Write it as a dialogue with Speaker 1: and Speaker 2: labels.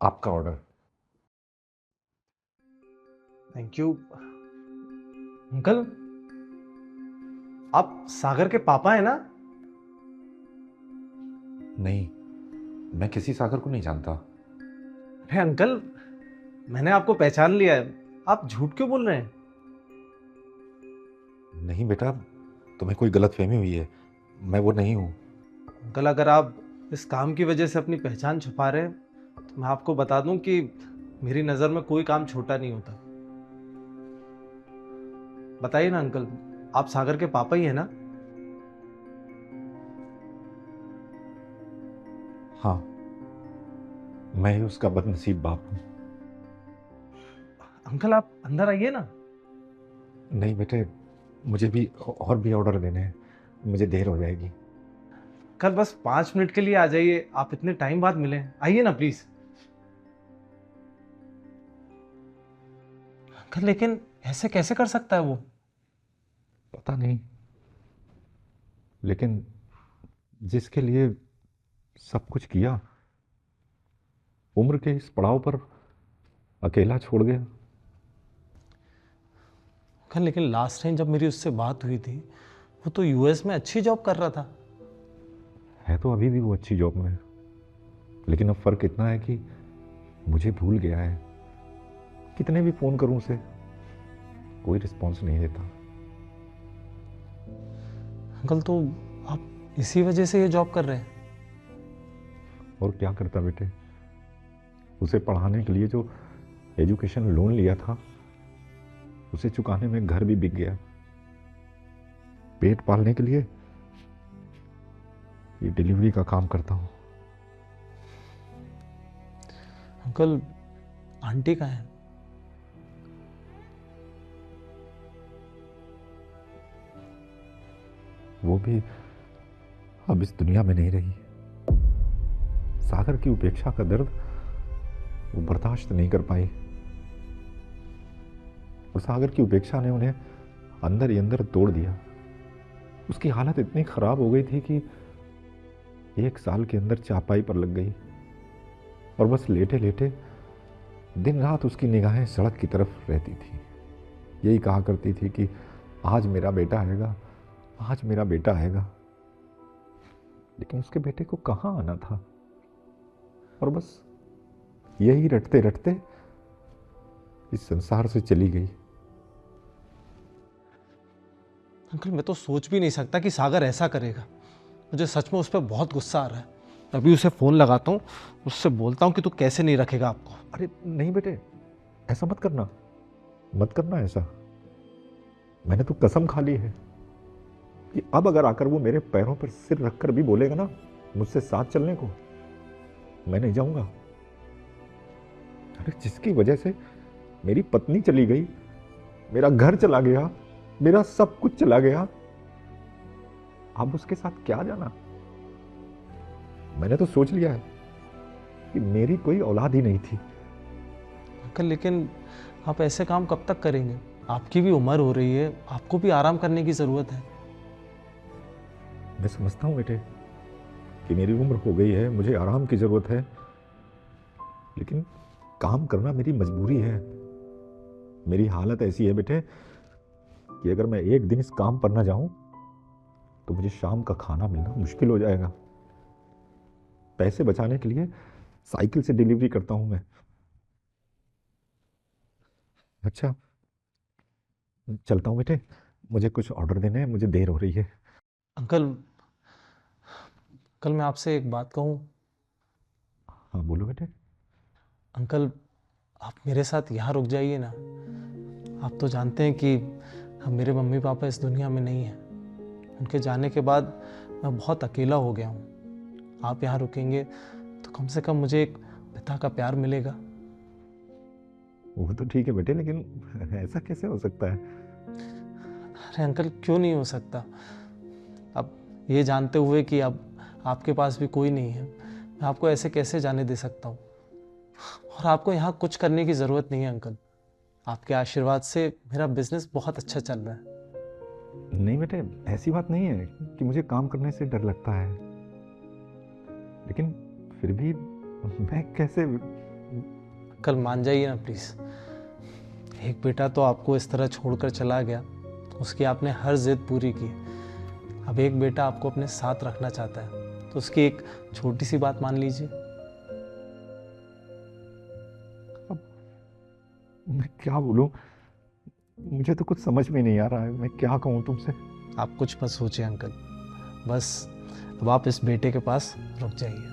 Speaker 1: आपका order.
Speaker 2: Thank you. Uncle, आप सागर के पापा हैं ना?
Speaker 1: नहीं, मैं किसी सागर को नहीं जानता।
Speaker 2: अरे अंकल, मैंने आपको पहचान लिया है। आप झूठ क्यों बोल रहे हैं?
Speaker 1: नहीं बेटा, तुम्हें कोई गलतफहमी हुई है। मैं वो नहीं हूँ।
Speaker 2: अंकल, अगर आप इस काम की वजह से अपनी पहचान छुपा रहे हैं तो मैं आपको बता दूं कि मेरी नज़र में कोई काम छोटा नहीं होता। बताइए ना अंकल, आप सागर के पापा ही हैं ना?
Speaker 1: हाँ, मैं ही उसका बदनसीब बाप हूँ।
Speaker 2: अंकल, आप अंदर आइए ना।
Speaker 1: नहीं बेटे, मुझे भी और भी ऑर्डर देने हैं। मुझे देर हो जाएगी।
Speaker 2: कल बस 5 मिनट के लिए आ जाइए, आप इतने टाइम बाद मिले। आइए ना प्लीज। अंकल, लेकिन ऐसे कैसे कर सकता है वो?
Speaker 1: पता नहीं, लेकिन जिसके लिए सब कुछ किया, उम्र के इस पड़ाव पर अकेला छोड़ गया।
Speaker 2: अंकल, लेकिन लास्ट टाइम जब मेरी उससे बात हुई थी, वो तो यूएस में अच्छी जॉब कर रहा था।
Speaker 1: है तो अभी भी वो अच्छी जॉब में, लेकिन अब फर्क इतना है कि मुझे भूल गया है। कितने भी फोन करूं उसे, कोई रिस्पॉन्स नहीं देता।
Speaker 2: अंकल, तो आप इसी वजह से ये जॉब कर रहे हैं?
Speaker 1: और क्या करता बेटे, उसे पढ़ाने के लिए जो एजुकेशन लोन लिया था, उसे चुकाने में घर भी बिक गया। पेट पालने के लिए ये डिलीवरी का काम करता हूँ।
Speaker 2: अंकल, आंटी कहाँ है?
Speaker 1: वो भी अब इस दुनिया में नहीं रही। सागर की उपेक्षा का दर्द वो बर्दाश्त नहीं कर पाई, और सागर की उपेक्षा ने उन्हें अंदर ही अंदर तोड़ दिया। उसकी हालत इतनी खराब हो गई थी कि 1 साल के अंदर चापाई पर लग गई, और बस लेटे लेटे दिन रात उसकी निगाहें सड़क की तरफ रहती थी। यही कहा करती थी कि आज मेरा बेटा आएगा, आज मेरा बेटा आएगा। लेकिन उसके बेटे को कहाँ आना था, और बस यही रटते रटते इस संसार से चली गई।
Speaker 2: अंकल, मैं तो सोच भी नहीं सकता कि सागर ऐसा करेगा। मुझे सच में उस पर बहुत गुस्सा आ रहा है। अभी उसे फ़ोन लगाता हूँ, उससे बोलता हूँ कि तू कैसे नहीं रखेगा आपको।
Speaker 1: अरे नहीं बेटे, ऐसा मत करना, मत करना ऐसा। मैंने तो कसम खा ली है कि अब अगर आकर वो मेरे पैरों पर सिर रखकर भी बोलेगा ना मुझसे साथ चलने को, मैं नहीं जाऊंगा। अरे जिसकी वजह से मेरी पत्नी चली गई, मेरा घर चला गया, मेरा सब कुछ चला गया, अब उसके साथ क्या जाना। मैंने तो सोच लिया है कि मेरी कोई औलाद ही नहीं थी।
Speaker 2: अंकल, लेकिन आप ऐसे काम कब तक करेंगे? आपकी भी उम्र हो रही है, आपको भी आराम करने की ज़रूरत है।
Speaker 1: मैं समझता हूँ बेटे कि मेरी उम्र हो गई है, मुझे आराम की जरूरत है, लेकिन काम करना मेरी मजबूरी है। मेरी हालत ऐसी है बेटे कि अगर मैं एक दिन इस काम पर ना जाऊं तो मुझे शाम का खाना मिलना मुश्किल हो जाएगा। पैसे बचाने के लिए साइकिल से डिलीवरी करता हूं मैं। अच्छा, चलता हूं बेटे, मुझे कुछ ऑर्डर देने हैं, मुझे देर हो रही है।
Speaker 2: अंकल, कल मैं आपसे एक बात कहूँ?
Speaker 1: हाँ बोलो बेटे।
Speaker 2: अंकल, आप मेरे साथ यहाँ रुक जाइए ना। आप तो जानते हैं कि अब मेरे मम्मी पापा इस दुनिया में नहीं हैं। उनके जाने के बाद मैं बहुत अकेला हो गया हूँ। आप यहाँ रुकेंगे तो कम से कम मुझे एक पिता का प्यार मिलेगा।
Speaker 1: वो तो ठीक है बेटे, लेकिन ऐसा कैसे हो सकता है।
Speaker 2: अरे अंकल, क्यों नहीं हो सकता? अब ये जानते हुए कि अब आपके पास भी कोई नहीं है, मैं आपको ऐसे कैसे जाने दे सकता हूँ? और आपको यहाँ कुछ करने की ज़रूरत नहीं है अंकल। आपके आशीर्वाद से मेरा बिजनेस बहुत अच्छा चल रहा है।
Speaker 1: नहीं बेटे, ऐसी बात नहीं है कि मुझे काम करने से डर लगता है, लेकिन फिर भी मैं कैसे
Speaker 2: अंकल मान जाइए ना प्लीज़। एक बेटा तो आपको इस तरह छोड़कर चला गया, उसकी आपने हर जिद पूरी की। अब एक बेटा आपको अपने साथ रखना चाहता है, तो उसकी एक छोटी सी बात मान लीजिए।
Speaker 1: अब मैं क्या बोलूं, मुझे तो कुछ समझ में नहीं आ रहा है, मैं क्या कहूं तुमसे।
Speaker 2: आप कुछ मत सोचिए अंकल, बस अब आप इस बेटे के पास रुक जाइए।